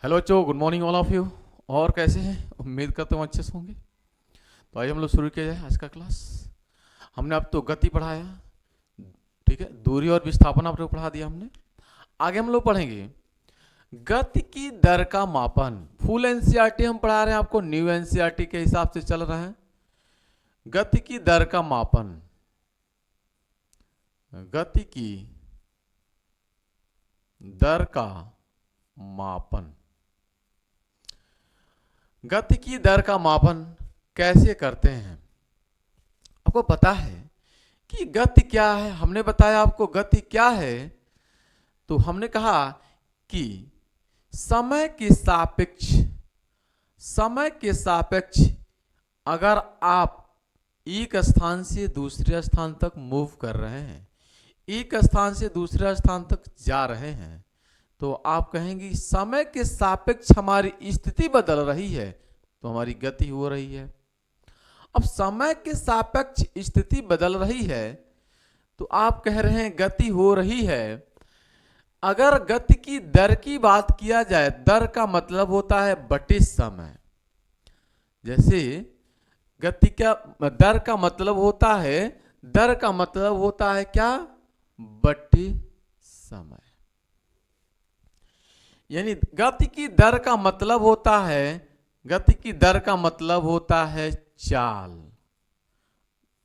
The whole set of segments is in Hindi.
हेलो बच्चों, good morning all of you. और कैसे हैं? उम्मीद करता हूँ अच्छे से होंगे। तो आइए हम लोग शुरू किया जाए आज का क्लास। हमने अब तो गति पढ़ाया, ठीक है, दूरी और विस्थापन आप लोग पढ़ा दिया हमने। आगे हम लोग पढ़ेंगे गति की दर का मापन। फुल एनसीईआरटी हम पढ़ा रहे हैं आपको, न्यू एनसीईआरटी के हिसाब से चल रहा है। गति की दर का मापन, गति की दर का मापन। गति की दर का मापन कैसे करते हैं? आपको पता है कि गति क्या है? हमने बताया आपको गति क्या है। तो हमने कहा कि समय के सापेक्ष अगर आप एक स्थान से दूसरे स्थान तक मूव कर रहे हैं, एक स्थान से दूसरे स्थान तक जा रहे हैं, तो आप कहेंगे समय के सापेक्ष हमारी स्थिति बदल रही है, तो हमारी गति हो रही है। अब समय के सापेक्ष स्थिति बदल रही है तो आप कह रहे हैं गति हो रही है। अगर गति की दर की बात किया जाए, दर का मतलब होता है बटे समय। जैसे गति का दर का मतलब होता है, दर का मतलब होता है क्या? बटे समय। यानी गति की दर का मतलब होता है, गति की दर का मतलब होता है चाल।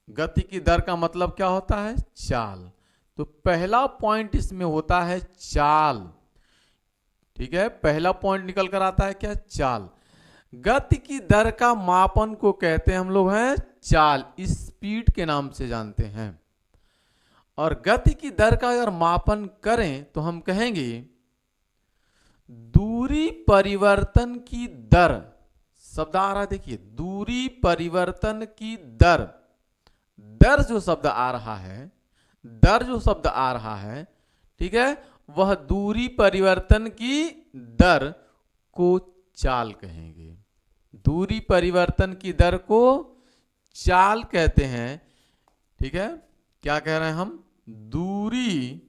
गति की दर का मतलब क्या होता है? चाल। तो पहला पॉइंट इसमें होता है चाल, ठीक है, पहला पॉइंट निकल कर आता है क्या? चाल। गति की दर का मापन को कहते हैं हम लोग हैं चाल, स्पीड के नाम से जानते हैं। और गति की दर का अगर मापन करें तो हम कहेंगे दूरी परिवर्तन की दर। शब्द आ रहा है, देखिए, दूरी परिवर्तन की दर। दर जो शब्द आ रहा है, दर जो शब्द आ रहा है, ठीक है, वह दूरी परिवर्तन की दर को चाल कहेंगे। दूरी परिवर्तन की दर को चाल कहते हैं, ठीक है। क्या कह रहे हैं हम? दूरी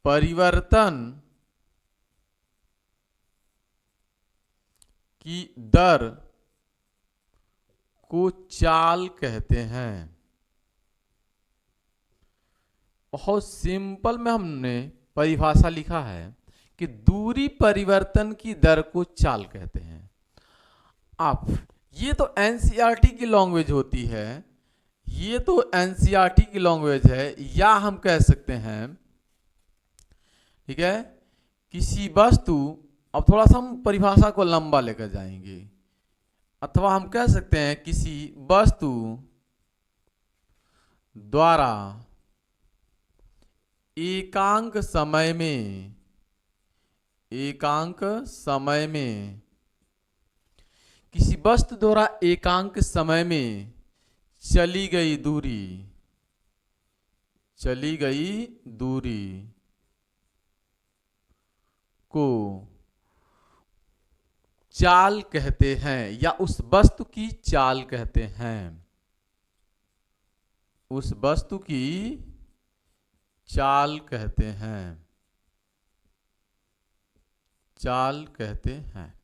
परिवर्तन की दर को चाल कहते हैं। बहुत सिंपल में हमने परिभाषा लिखा है कि दूरी परिवर्तन की दर को चाल कहते हैं। आप ये तो एनसीईआरटी की लैंग्वेज होती है, ये तो एनसीईआरटी की लैंग्वेज है, या हम कह सकते हैं, ठीक है, किसी वस्तु, अब थोड़ा सा हम परिभाषा को लंबा लेकर जाएंगे, अथवा हम कह सकते हैं किसी वस्तु द्वारा एकांक समय में, एकांक समय में, किसी वस्तु द्वारा एकांक समय में चली गई दूरी, चली गई दूरी को चाल कहते हैं, या उस वस्तु की चाल कहते हैं। उस वस्तु की चाल कहते हैं, चाल कहते हैं।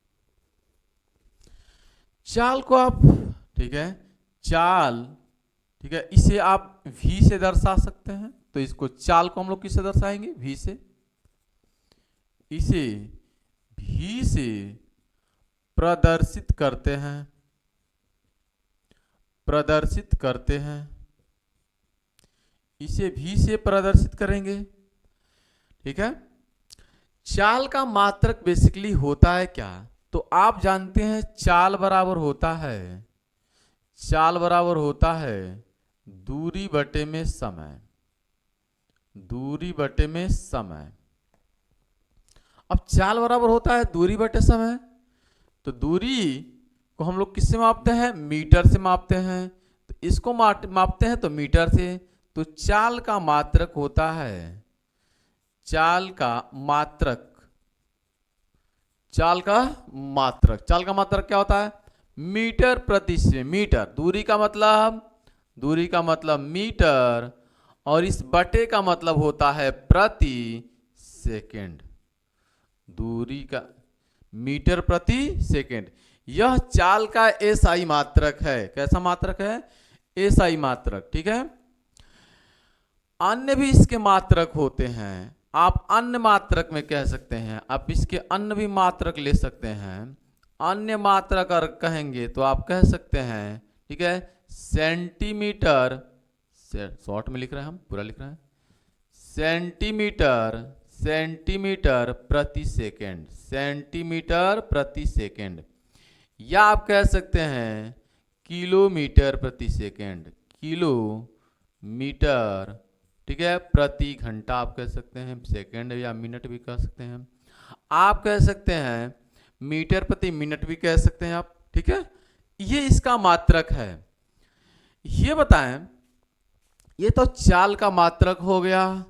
चाल को आप, ठीक है, चाल, ठीक है, इसे आप v से दर्शा सकते हैं। तो इसको चाल को हम लोग किससे दर्शाएंगे? v से। इसे v से प्रदर्शित करते हैं, प्रदर्शित करते हैं, इसे v से प्रदर्शित करेंगे, ठीक है। चाल का मात्रक बेसिकली होता है क्या? तो आप जानते हैं चाल बराबर होता है, चाल बराबर होता है दूरी बटे में समय, दूरी बटे में समय। अब चाल बराबर होता है दूरी बटे समय, तो दूरी को हम लोग किससे मापते हैं? मीटर से मापते हैं। तो इसको मापते हैं तो मीटर से। तो चाल का मात्रक होता है, चाल का मात्रक, चाल का मात्रक, चाल का मात्रक क्या होता है? मीटर प्रति सेकंड। मीटर, दूरी का मतलब, दूरी का मतलब मीटर, और इस बटे का मतलब होता है प्रति सेकंड। दूरी का मीटर प्रति सेकेंड। यह चाल का एसआई मात्रक है। कैसा मात्रक है? एसआई मात्रक। ठीक है। अन्य भी इसके मात्रक होते हैं। आप अन्य मात्रक में कह सकते हैं, आप इसके अन्य भी मात्रक ले सकते हैं। अन्य मात्रक अगर कहेंगे तो आप कह सकते हैं, ठीक है, सेंटीमीटर, शॉर्ट में लिख रहे हैं, हम पूरा लिख रहे हैं, सेंटीमीटर, सेंटीमीटर प्रति सेकेंड, सेंटीमीटर प्रति सेकेंड। या आप कह सकते हैं किलोमीटर प्रति सेकेंड, किलोमीटर, ठीक है, प्रति घंटा आप कह सकते हैं, सेकेंड या मिनट भी कह सकते हैं। आप कह सकते हैं मीटर प्रति मिनट भी कह सकते हैं आप। ठीक है, ये इसका मात्रक है। ये बताएं, ये तो चाल का मात्रक हो गया।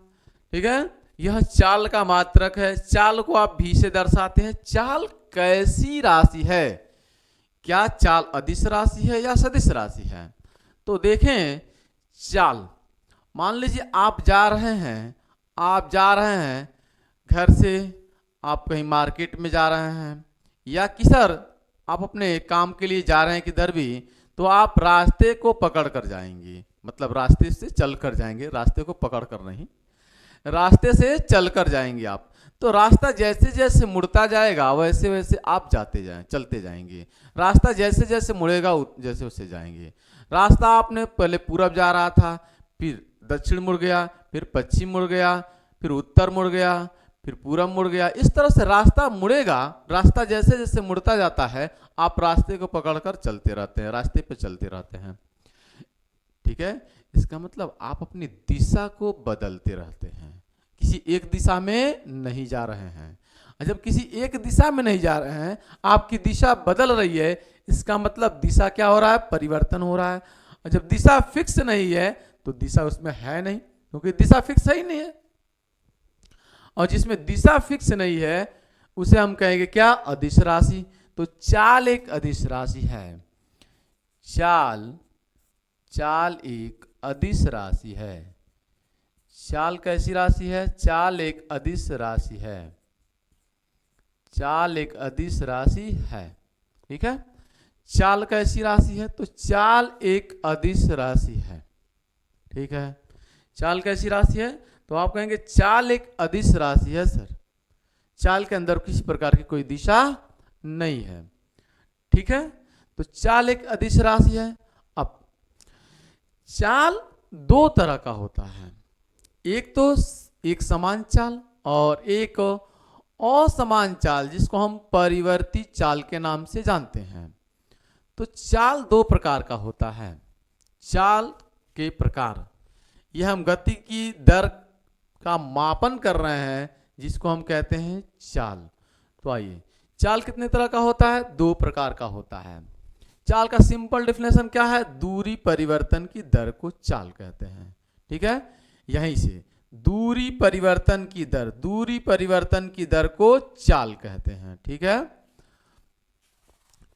ठीक है, यह चाल का मात्रक है। चाल को आप भी से दर्शाते हैं। चाल कैसी राशि है? क्या चाल अदिश राशि है या सदिश राशि है? तो देखें, चाल, मान लीजिए आप जा रहे हैं, आप जा रहे हैं घर से, आप कहीं मार्केट में जा रहे हैं, या किधर आप अपने काम के लिए जा रहे हैं किधर भी, तो आप रास्ते को पकड़ कर जाएंगे, मतलब रास्ते से चल कर जाएंगे, रास्ते को पकड़ कर नहीं, रास्ते से चल कर जाएंगे आप। तो रास्ता जैसे जैसे मुड़ता जाएगा वैसे वैसे आप जाते जाएं, चलते जाएंगे। रास्ता जैसे जैसे मुड़ेगा जैसे वैसे जाएंगे। रास्ता आपने पहले पूरब जा रहा था, फिर दक्षिण मुड़ गया, फिर पश्चिम मुड़ गया, फिर उत्तर मुड़ गया, फिर पूरब मुड़ गया। इस तरह से रास्ता मुड़ेगा। रास्ता जैसे जैसे मुड़ता जाता है आप रास्ते को पकड़कर चलते रहते हैं, रास्ते पे चलते रहते हैं। ठीक है, इसका मतलब आप अपनी दिशा को बदलते रहते हैं, किसी एक दिशा में नहीं जा रहे हैं। जब किसी एक दिशा में नहीं जा रहे हैं, आपकी दिशा बदल रही है, इसका मतलब दिशा क्या हो रहा है? परिवर्तन हो रहा है। और जब दिशा फिक्स नहीं है तो दिशा उसमें है नहीं, क्योंकि दिशा फिक्स है ही नहीं है। और जिसमें दिशा फिक्स नहीं है उसे हम कहेंगे क्या? अदिश राशि। तो चाल एक अदिश राशि है। चाल, चाल एक अदिश राशि है। चाल कैसी राशि है? चाल एक अदिश राशि है। चाल एक अदिश राशि है। ठीक है, चाल कैसी राशि है? तो चाल एक अदिश राशि है। ठीक है, चाल कैसी राशि है? तो आप कहेंगे चाल एक अदिश राशि है सर। चाल के अंदर किसी प्रकार की कोई दिशा नहीं है। ठीक है, तो चाल एक अदिश राशि है। अब चाल दो तरह का होता है, एक तो एक समान चाल और एक असमान चाल, जिसको हम परिवर्ती चाल के नाम से जानते हैं। तो चाल दो प्रकार का होता है। चाल के प्रकार, यह हम गति की दर का मापन कर रहे हैं, जिसको हम कहते हैं चाल। तो आइए, चाल कितने तरह का होता है? दो प्रकार का होता है। चाल का सिंपल डेफिनेशन क्या है? दूरी परिवर्तन की दर को चाल कहते हैं। ठीक है, यहीं से दूरी परिवर्तन की दर, दूरी परिवर्तन की दर को चाल कहते हैं। ठीक है,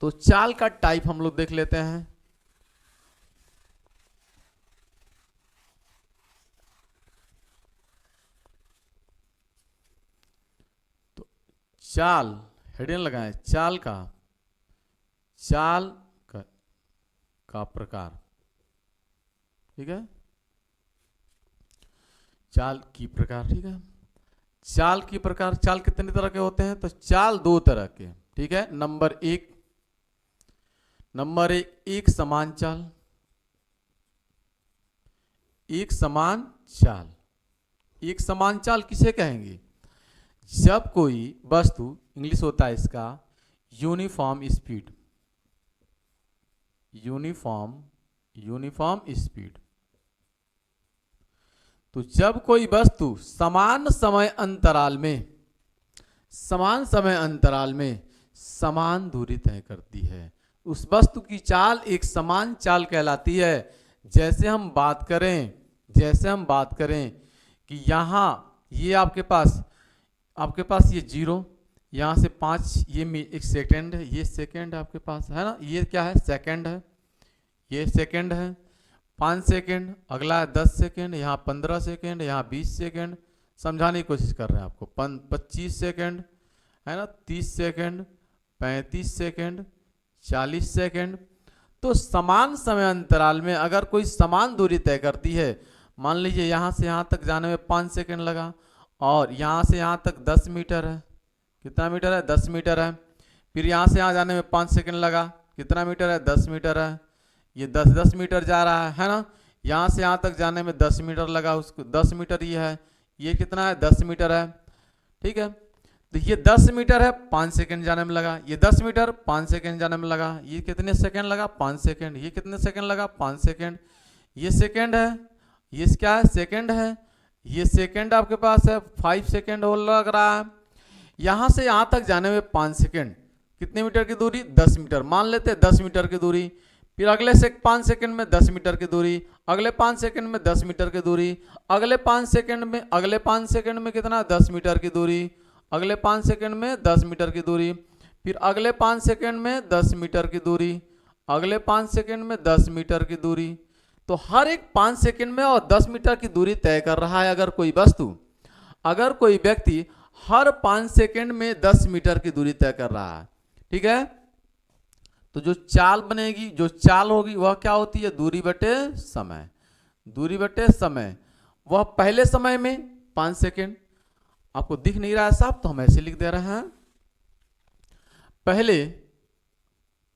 तो चाल का टाइप हम लोग देख लेते हैं। तो चाल, हेडिंग लगाएं, चाल का, चाल का प्रकार। ठीक है, चाल की प्रकार। ठीक है, चाल की प्रकार, चाल कितने तरह के होते हैं? तो चाल दो तरह के। ठीक है, नंबर एक, एक समान चाल, एक समान चाल। एक समान चाल किसे कहेंगे? जब कोई वस्तु, इंग्लिश होता है इसका यूनिफॉर्म स्पीड, यूनिफॉर्म स्पीड। तो जब कोई वस्तु समान समय अंतराल में, समान समय अंतराल में समान दूरी तय करती है, उस वस्तु की चाल एक समान चाल कहलाती है। जैसे हम बात करें कि यहाँ ये आपके पास ये 0, यहाँ से 5, ये एक सेकंड है, ये सेकंड आपके पास है ना, ये क्या है? सेकंड है, ये सेकंड है, 5 सेकंड, अगला है 10 सेकंड, यहाँ 15 सेकंड, यहाँ 20 सेकंड, समझाने की कोशिश कर रहे हैं आपको, 25 सेकंड है ना, 30 सेकंड, 35 सेकंड, 40 सेकंड। तो समान समय अंतराल में अगर कोई समान दूरी तय करती है, मान लीजिए यहाँ से यहाँ तक जाने में 5 सेकंड लगा और यहाँ से यहाँ तक 10 मीटर है। कितना मीटर है? 10 मीटर है। फिर यहाँ से यहाँ जाने में 5 सेकंड लगा, कितना मीटर है? 10 मीटर है। ये 10 मीटर जा रहा है ना। यहाँ से यहाँ तक जाने में 10 मीटर लगा, उसको 10 मीटर ये है। ये कितना है? 10 मीटर है। ठीक है, तो ये 10 मीटर है, 5 सेकंड जाने में लगा। ये 10 मीटर 5 सेकंड जाने में लगा। ये कितने सेकंड लगा? 5 सेकंड। ये कितने सेकंड लगा? 5 सेकंड। ये सेकंड है, ये क्या है? सेकंड है। ये सेकंड आपके पास है, 5 सेकंड हो लग रहा है। यहाँ से यहाँ तक जाने में 5 सेकंड, कितने मीटर की दूरी? 10 मीटर मान लेते हैं, 10 मीटर की दूरी। फिर अगले से 5 सेकंड में 10 मीटर की दूरी, अगले 5 सेकंड में 10 मीटर की दूरी, अगले 5 सेकंड में, अगले 5 सेकंड में कितना? 10 मीटर की दूरी, अगले 5 सेकंड में 10 मीटर की दूरी, फिर अगले 5 सेकंड में 10 मीटर की दूरी, अगले 5 सेकंड में 10 मीटर की दूरी। तो हर एक 5 सेकंड में और 10 मीटर की दूरी तय कर रहा है अगर कोई वस्तु, अगर कोई व्यक्ति हर 5 सेकंड में 10 मीटर की दूरी तय कर रहा है। ठीक है, तो जो चाल बनेगी, जो चाल होगी वह क्या होती है? दूरी बटे समय। दूरी बटे समय, वह पहले समय में 5 सेकंड। आपको दिख नहीं रहा है साहब, तो हम ऐसे लिख दे रहे हैं।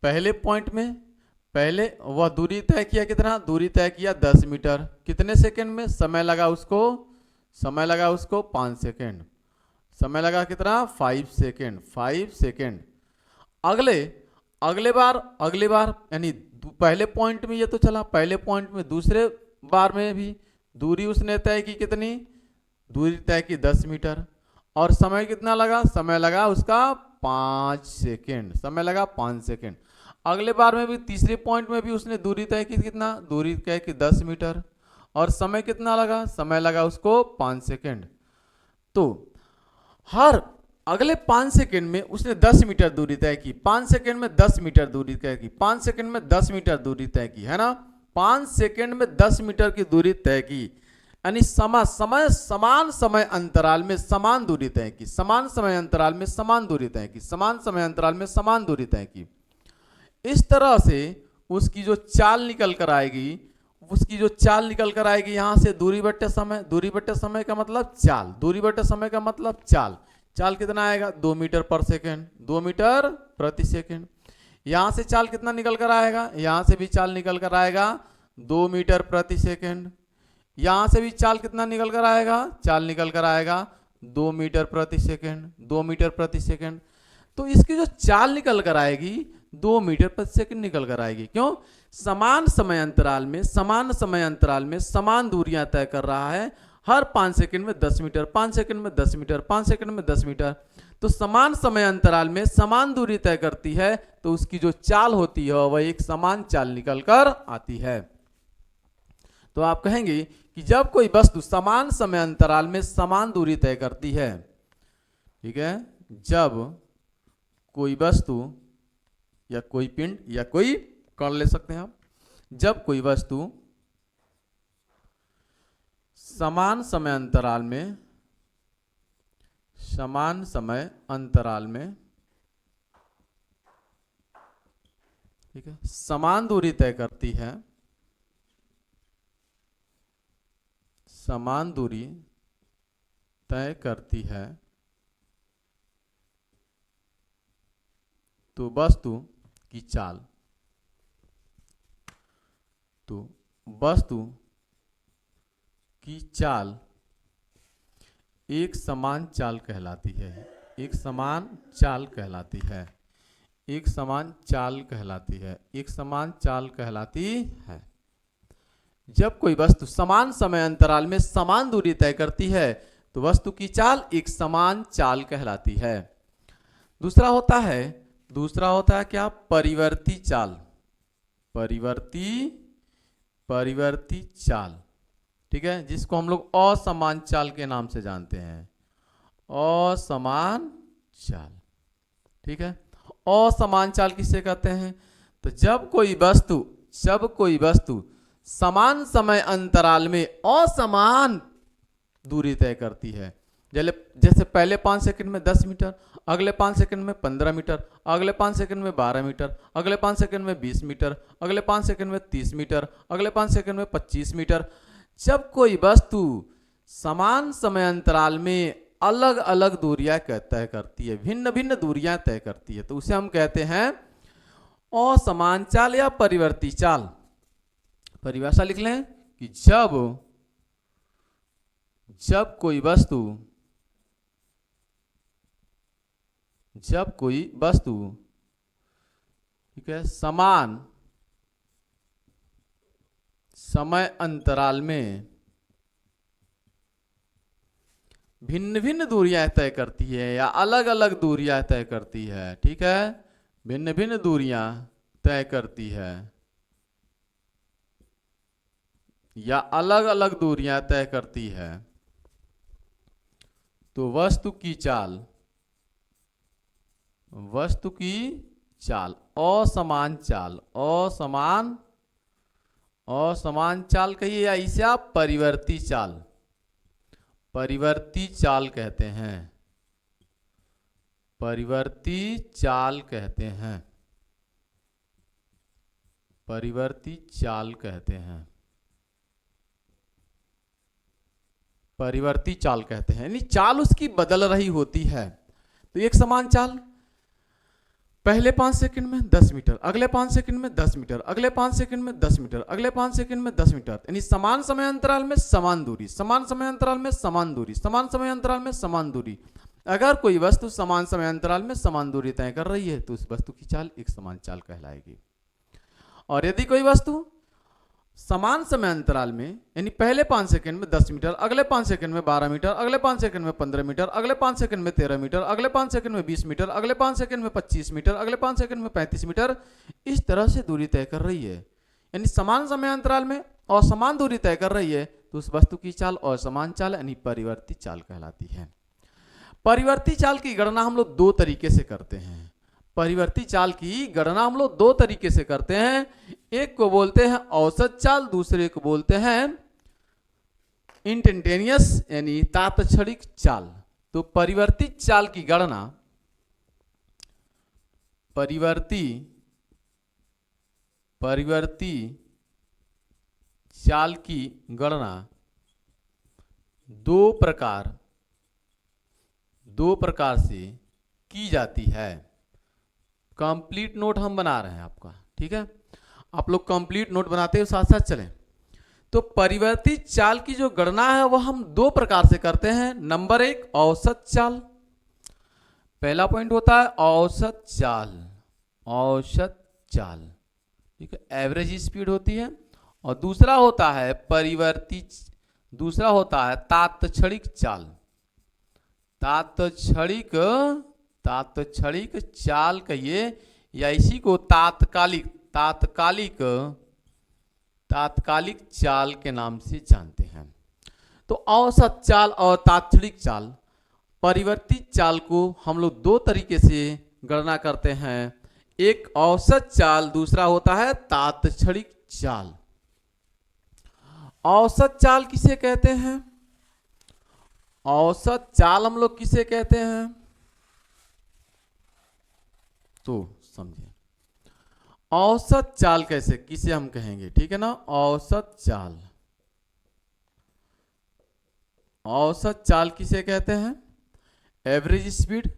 पहले पॉइंट में पहले वह दूरी तय किया, कितना? दूरी तय किया 10 मीटर। कितने सेकंड में? समय लगा उसको 5 सेकंड। समय लगा कितना? 5 सेकंड। 5 सेकंड। अगले बार यानी पहले पॉइंट में ये तो चला, पहले पॉइंट में दूसरे बार में भी दूरी उसने तय की, कितनी? दूरी तय की 10 मीटर। और समय कितना लगा? समय लगा उसका 5 सेकंड। समय लगा 5 सेकंड। अगले बार में भी तीसरे पॉइंट में भी उसने दूरी तय की, कितना? दूरी तय की 10 मीटर। और समय कितना लगा? समय लगा उसको 5 सेकंड। तो हर अगले 5 सेकंड में उसने 10 मीटर दूरी तय की, 5 सेकंड में 10 मीटर दूरी तय की, 5 सेकंड में 10 मीटर दूरी तय की, है ना। 5 सेकंड में 10 मीटर की दूरी तय की, यानी समान समय अंतराल में समान दूरी तय की, समान समय अंतराल में समान दूरी तय की, समान समय अंतराल में समान दूरी तय की। इस तरह से उसकी जो चाल निकल कर आएगी, यहां से दूरी बट्टे समय। दूरी बट्टे समय का मतलब चाल, दूरी बट्टे समय का मतलब चाल। चाल कितना आएगा? 2 मीटर पर सेकेंड, 2 मीटर प्रति सेकेंड। यहां से चाल कितना निकल कर आएगा? यहां से भी चाल निकल कर आएगा 2 मीटर प्रति सेकेंड। यहां से भी चाल कितना निकल कर आएगा? चाल निकल कर आएगा 2 मीटर प्रति सेकेंड, 2 मीटर प्रति सेकेंड। तो इसकी जो चाल निकल कर आएगी 2 मीटर प्रति सेकेंड निकल कर आएगी। क्यों? समान समय अंतराल में समान दूरियां तय कर रहा है। हर 5 सेकंड में 10 मीटर, 5 सेकंड में 10 मीटर, 5 सेकंड में 10 मीटर। तो समान समय अंतराल में समान दूरी तय करती है, तो उसकी जो चाल होती है वह एक समान चाल निकल कर आती है। तो आप कहेंगे कि जब कोई वस्तु समान समय अंतराल में समान दूरी तय करती है, ठीक है, जब कोई वस्तु या कोई पिंड या कोई कण ले सकते हैं आप, जब कोई वस्तु समान समय अंतराल में ठीक है समान दूरी तय करती है, समान दूरी तय करती है, तो वस्तु की चाल, तो वस्तु की चाल एक समान चाल कहलाती है, एक समान चाल कहलाती है, एक समान चाल कहलाती है, एक समान चाल कहलाती है। जब कोई वस्तु समान समय अंतराल में समान दूरी तय करती है तो वस्तु की चाल एक समान चाल कहलाती है। दूसरा होता है क्या? परिवर्ती चाल, परिवर्ती चाल, ठीक है, जिसको हम लोग असमान चाल के नाम से जानते हैं, असमान चाल, ठीक है। असमान चाल किसे कहते हैं? तो जब कोई वस्तु समान समय अंतराल में असमान दूरी तय करती है, जैसे पहले 5 सेकंड में 10 मीटर, अगले 5 सेकंड में 15 मीटर, अगले 5 सेकंड में 12 मीटर, अगले 5 सेकंड में 20 मीटर, अगले 5 सेकंड में 30 मीटर, अगले 5 सेकंड में 25 मीटर। जब कोई वस्तु समान समय अंतराल में अलग अलग दूरियां तय करती है, भिन्न भिन्न दूरियां तय करती है, तो उसे हम कहते हैं असमान चाल या परिवर्ती चाल। परिभाषा लिख लें कि जब कोई वस्तु ठीक है समान समय अंतराल में भिन्न भिन्न दूरियां तय करती है या अलग अलग दूरियां तय करती है, ठीक है, भिन्न भिन्न दूरियां तय करती है या अलग अलग दूरियां तय करती है, तो वस्तु की चाल असमान चाल कहिए या इसे आप परिवर्ती चाल कहते हैं, परिवर्ती चाल कहते हैं, परिवर्ती चाल कहते हैं, परिवर्ती चाल कहते हैं, यानी चाल उसकी बदल रही होती है। तो एक समान चाल पहले 5 सेकंड में 10 मीटर, अगले 5 सेकंड में 10 मीटर, अगले 5 सेकंड में 10 मीटर, अगले 5 सेकंड में 10 मीटर, यानी समान समय अंतराल में समान दूरी, समान समय अंतराल में समान दूरी, समान समय अंतराल में समान दूरी। अगर कोई वस्तु समान समय अंतराल में समान दूरी तय कर रही है तो उस वस्तु की चाल एक समान चाल कहलाएगी। और यदि कोई वस्तु समान समय अंतराल में यानी पहले 5 सेकंड में 10 मीटर, अगले 5 सेकंड में 12 मीटर, अगले 5 सेकंड में 15 मीटर, अगले 5 सेकंड में 13 मीटर, अगले 5 सेकंड में 20 मीटर, अगले 5 सेकंड में 25 मीटर, अगले 5 सेकंड में 35 मीटर, इस तरह से दूरी तय कर रही है, यानी समान समय अंतराल में असमान दूरी तय कर रही है, तो उस वस्तु की चाल असमान चाल यानी परिवर्ती चाल कहलाती है। परिवर्ती चाल की गणना हम लोग 2 तरीके से करते हैं। परिवर्ती चाल की गणना हम लोग 2 तरीके से करते हैं। एक को बोलते हैं औसत चाल, दूसरे को बोलते हैं इंस्टेंटेनियस यानी तात्क्षणिक चाल। तो परिवर्ती चाल की गणना परिवर्ती चाल की गणना दो प्रकार से की जाती है। कंप्लीट नोट हम बना रहे हैं आपका, ठीक है, आप लोग कंप्लीट नोट बनाते हुए साथ साथ चलें। तो परिवर्ती चाल की जो गणना है वह हम 2 प्रकार से करते हैं। नंबर 1 औसत चाल, पहला पॉइंट होता है औसत चाल, ठीक है, एवरेज स्पीड होती है। और दूसरा होता है तात्क्षणिक चाल। तात्क्षणिक चाल कहिए या इसी को तात्कालिक चाल के नाम से जानते हैं। तो औसत चाल और तात्क्षणिक चाल, परिवर्ती चाल को हम लोग 2 तरीके से गणना करते हैं। एक औसत चाल, दूसरा होता है तात्क्षणिक चाल। औसत चाल किसे कहते हैं? औसत चाल हम लोग किसे कहते हैं तो समझिए। औसत चाल किसे हम कहेंगे, ठीक है ना। औसत चाल किसे कहते हैं? Average speed.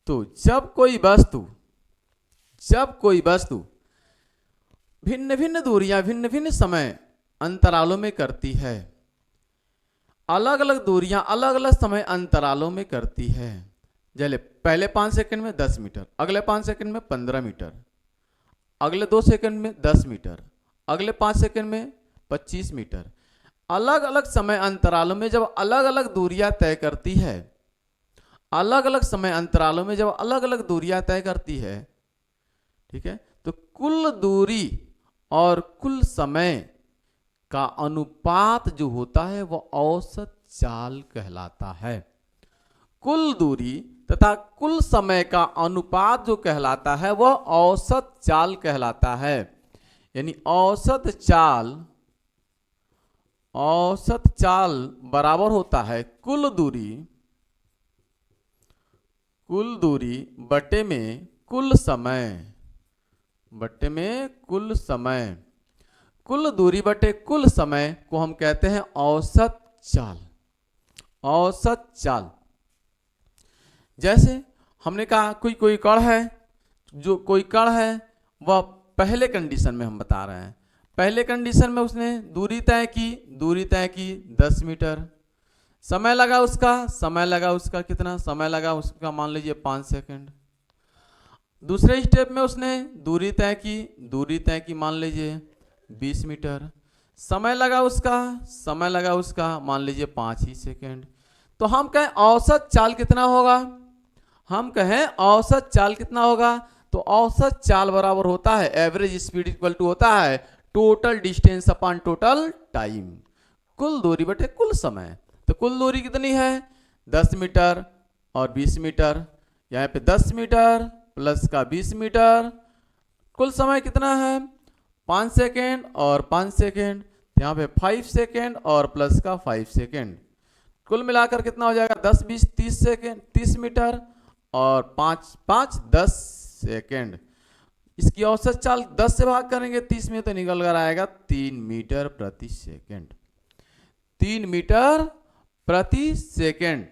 तो जब कोई वस्तु भिन्न भिन्न दूरियां भिन्न भिन्न समय अंतरालों में करती है, अलग अलग दूरियां अलग अलग समय अंतरालों में करती है। जैसे पहले 5 सेकंड में 10 मीटर, अगले 5 सेकंड में 15 मीटर, अगले 2 सेकंड में 10 मीटर, अगले 5 सेकंड में 25 मीटर। अलग अलग समय अंतरालों में जब अलग अलग दूरियां तय करती है, अलग अलग समय अंतरालों में जब अलग अलग दूरियां तय करती है, ठीक है, तो कुल दूरी और कुल समय का अनुपात जो होता है वह औसत चाल कहलाता है। कुल दूरी तथा कुल समय का अनुपात जो कहलाता है वह औसत चाल कहलाता है। यानी औसत चाल बराबर होता है कुल दूरी कुल दूरी बटे में कुल समय, बटे में कुल समय, कुल दूरी बटे कुल समय को हम कहते हैं औसत चाल, औसत चाल। जैसे हमने कहा कोई कण है, जो कोई कण है वह पहले कंडीशन में हम बता रहे हैं, पहले कंडीशन में उसने दूरी तय की, दूरी तय की 10 मीटर, समय लगा उसका कितना समय लगा उसका, मान लीजिए 5 सेकंड। दूसरे स्टेप में उसने दूरी तय की मान लीजिए 20 मीटर, समय लगा उसका मान लीजिए 5 ही सेकंड। तो हम कहें औसत चाल कितना होगा, हम कहें औसत चाल कितना होगा, तो औसत चाल बराबर होता है एवरेज स्पीड इक्वल टू होता है total distance upon total time, कुल दूरी बटे कुल समय। तो कुल दूरी कितनी है 10 मीटर और 20 मीटर, यहाँ पे 10 मीटर प्लस का 20 मीटर, कुल समय कितना है 5 सेकेंड और 5 सेकेंड, यहाँ पे 5 सेकेंड और प्लस का 5 सेकेंड, कुल मिलाकर कितना हो जाएगा 10 20 30 सेकेंड, 30 मीटर और 5 5 10 सेकेंड। इसकी औसत चाल 10 से भाग करेंगे 30 में तो निकल कर आएगा 3 मीटर प्रति सेकेंड, 3 मीटर प्रति सेकेंड।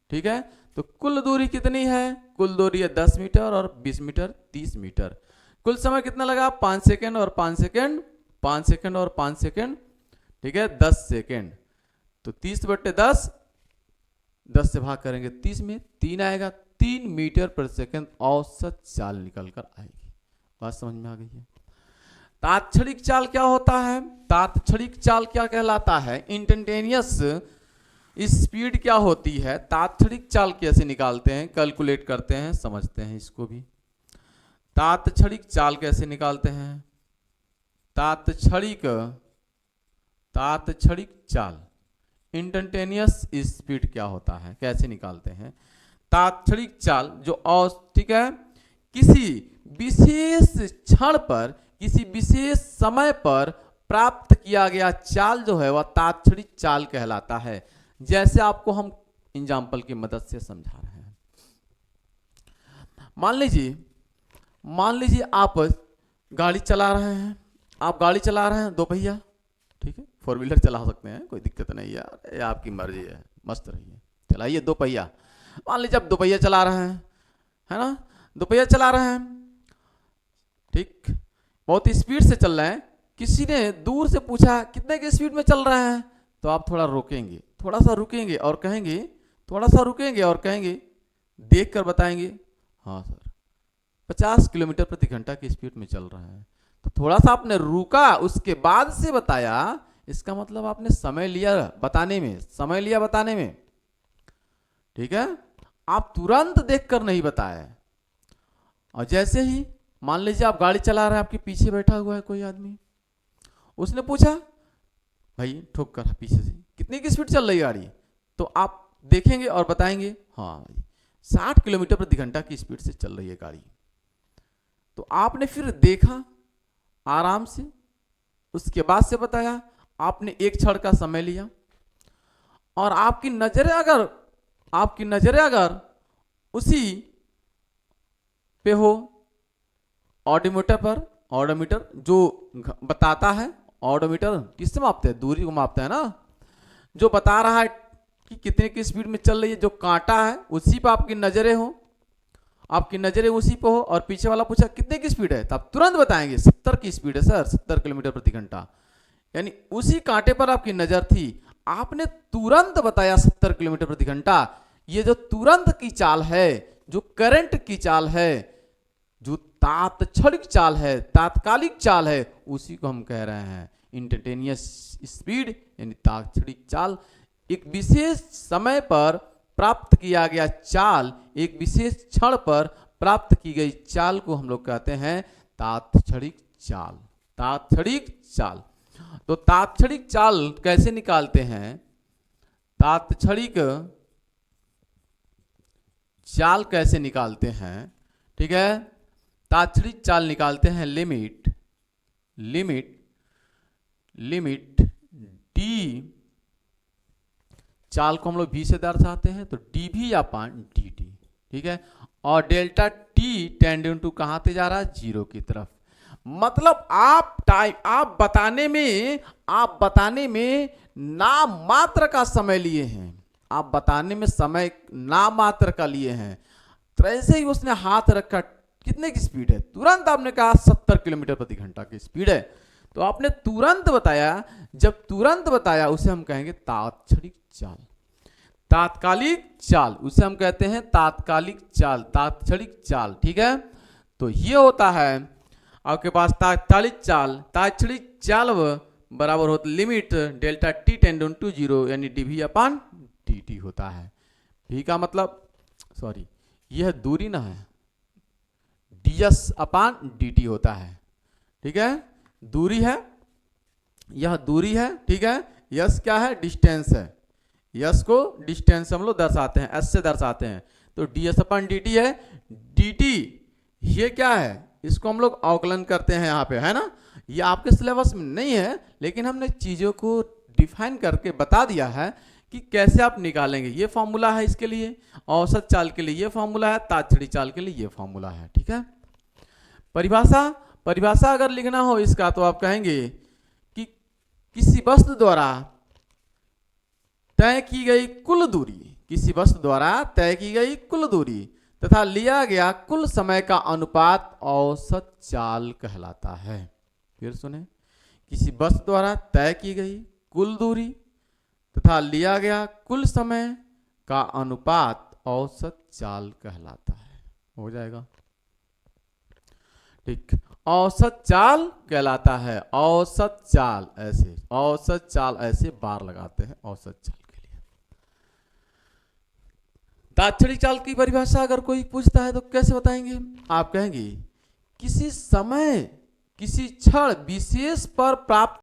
ठीक है, तो कुल दूरी कितनी है, कुल दूरी है 10 मीटर और 20 मीटर 30 मीटर, कुल समय कितना लगा 5 सेकेंड और 5 सेकेंड, 5 सेकेंड और 5 सेकेंड, ठीक है 10 सेकेंड। तो 30 बटे 10, 10 से भाग करेंगे 30 में 3 आएगा, 3 मीटर प्रति सेकेंड औसत चाल निकल कर आएगी। बात समझ में आ गई है। तात्क्षणिक चाल क्या होता है, तात्क्षणिक चाल क्या कहलाता है, इंस्टेंटेनियस स्पीड क्या होती है, तात्क्षणिक चाल कैसे निकालते हैं, कैलकुलेट करते हैं, समझते हैं इसको भी। तात्क्षणिक चाल कैसे निकालते हैं, तात्क्षणिक चाल इंस्टेंटेनियस स्पीड क्या होता है, कैसे निकालते हैं। तात्क्षणिक चाल जो ठीक है किसी विशेष क्षण पर, किसी विशेष समय पर प्राप्त किया गया चाल जो है वह तात्क्षणिक चाल कहलाता है। जैसे आपको हम एग्जाम्पल की मदद से समझा रहे हैं। मान लीजिए आप गाड़ी चला रहे हैं, आप गाड़ी चला रहे हैं दो पहिया, ठीक है, 4 व्हीलर चला सकते हैं, कोई दिक्कत नहीं यार, ये आपकी मर्जी है, मस्त रहिए, चलाइए दो पहिया। मान लीजिए आप दो पहिया चला रहे हैं, है ना, दो पहिया चला रहे हैं, ठीक, बहुत स्पीड से चल रहे हैं, किसी ने दूर से पूछा कितने की स्पीड में चल रहे हैं, तो आप थोड़ा रोकेंगे, थोड़ा सा रुकेंगे और कहेंगे, थोड़ा सा रुकेंगे और कहेंगे, देख कर बताएंगे, हाँ सर 50 किलोमीटर प्रति घंटा की स्पीड में चल रहा है। तो थोड़ा सा आपने रुका, उसके बाद से बताया, इसका मतलब आपने समय लिया बताने में, समय लिया बताने में, ठीक है, आप तुरंत देखकर नहीं बताए। और जैसे ही मान लीजिए आप गाड़ी चला रहे हैं, आपके पीछे बैठा हुआ है कोई आदमी, उसने पूछा भाई ठोक कर पीछे से कितनी की स्पीड चल रही गाड़ी, तो आप देखेंगे और बताएंगे हाँ भाई 60 किलोमीटर प्रति घंटा की स्पीड से चल रही है गाड़ी। तो आपने फिर देखा आराम से, उसके बाद से बताया, आपने एक क्षण का समय लिया, और आपकी नजरें अगर उसी पे हो, ऑडोमीटर पर, ऑडोमीटर जो बताता है, ऑडोमीटर किससे मापते हैं, दूरी को मापते हैं ना, जो बता रहा है कि कितने की स्पीड में चल रही है, जो कांटा है उसी पर आपकी नजरें हो, आपकी नजरें उसी पे हो, और पीछे वाला पूछा कितने की स्पीड है, तो आप तुरंत बताएंगे 70 की स्पीड है सर, 70 किलोमीटर प्रति घंटा, यानी उसी कांटे पर आपकी नजर थी, आपने तुरंत बताया 70 किलोमीटर प्रति घंटा। ये जो तुरंत की चाल है, जो करंट की चाल है, जो तात्क्षणिक चाल है, तात्कालिक चाल है, उसी को हम कह रहे हैं इंस्टेंटेनियस स्पीड, यानी तात्क्षणिक चाल। एक विशेष समय पर प्राप्त किया गया चाल, एक विशेष क्षण पर प्राप्त की गई चाल को हम लोग कहते हैं तात्क्षणिक चाल, तात्क्षणिक चाल। तो तात्क्षणिक चाल कैसे निकालते हैं, तात्क्षणिक चाल कैसे निकालते हैं, ठीक है, तात्क्षणिक चाल निकालते हैं लिमिट डी, चाल को हम लोग भी से दर्शाते हैं, तो डी भी या पान डी टी, ठीक है, और डेल्टा टी टेंडिंग टू कहाँ से जा रहा है, जीरो की तरफ। मतलब आप बताने में नाम मात्र का समय लिए हैं, आप बताने में समय नाम मात्र का लिए हैं। तो ऐसे ही उसने हाथ रखा, कितने की स्पीड है, तुरंत आपने कहा 70 किलोमीटर प्रति घंटा की स्पीड है, तो आपने तुरंत बताया। जब तुरंत बताया उसे हम कहेंगे तात्क्षणिक चाल। तात्कालिक चाल उसे हम कहते हैं तात्कालिक चाल, तात्क्षणिक चाल, ठीक है। तो ये होता है आपके पास तात्कालिक चाल। तात्क्षणिक चाल बराबर होता limit delta T tending to zero, यानी डीवी अपॉन डी होता है। भी का मतलब यह दूरी ना है, ds अपॉन dt होता है, ठीक है। दूरी है, यह दूरी है, ठीक है। यस क्या है, डिस्टेंस है। यस को डिस्टेंस हम लोग दर्शाते हैं, एस से दर्शाते हैं। तो ds अपॉन dt है। dt ये क्या है, इसको हम लोग अवकलन करते हैं यहाँ पे, है ना। ये आपके सिलेबस में नहीं है, लेकिन हमने चीज़ों को डिफाइन करके बता दिया है कि कैसे आप निकालेंगे। ये फॉर्मूला है इसके लिए, औसत चाल के लिए ये फॉर्मूला है, तात्क्षणिक चाल के लिए ये फॉर्मूला है, ठीक है। परिभाषा अगर लिखना हो इसका तो आप कहेंगे कि किसी वस्तु द्वारा तय की गई कुल दूरी, किसी वस्तु द्वारा तय की गई कुल दूरी तथा लिया गया कुल समय का अनुपात औसत चाल कहलाता है। फिर सुने, किसी वस्तु द्वारा तय की गई कुल दूरी तथा लिया गया कुल समय का अनुपात औसत चाल कहलाता है। हो जाएगा, ठीक। औसत चाल कहलाता है, औसत चाल ऐसे, औसत चाल ऐसे बार लगाते हैं औसत चाल के लिए। तात्क्षणिक चाल की परिभाषा अगर कोई पूछता है तो कैसे बताएंगे, आप कहेंगे किसी समय किसी क्षण विशेष पर प्राप्त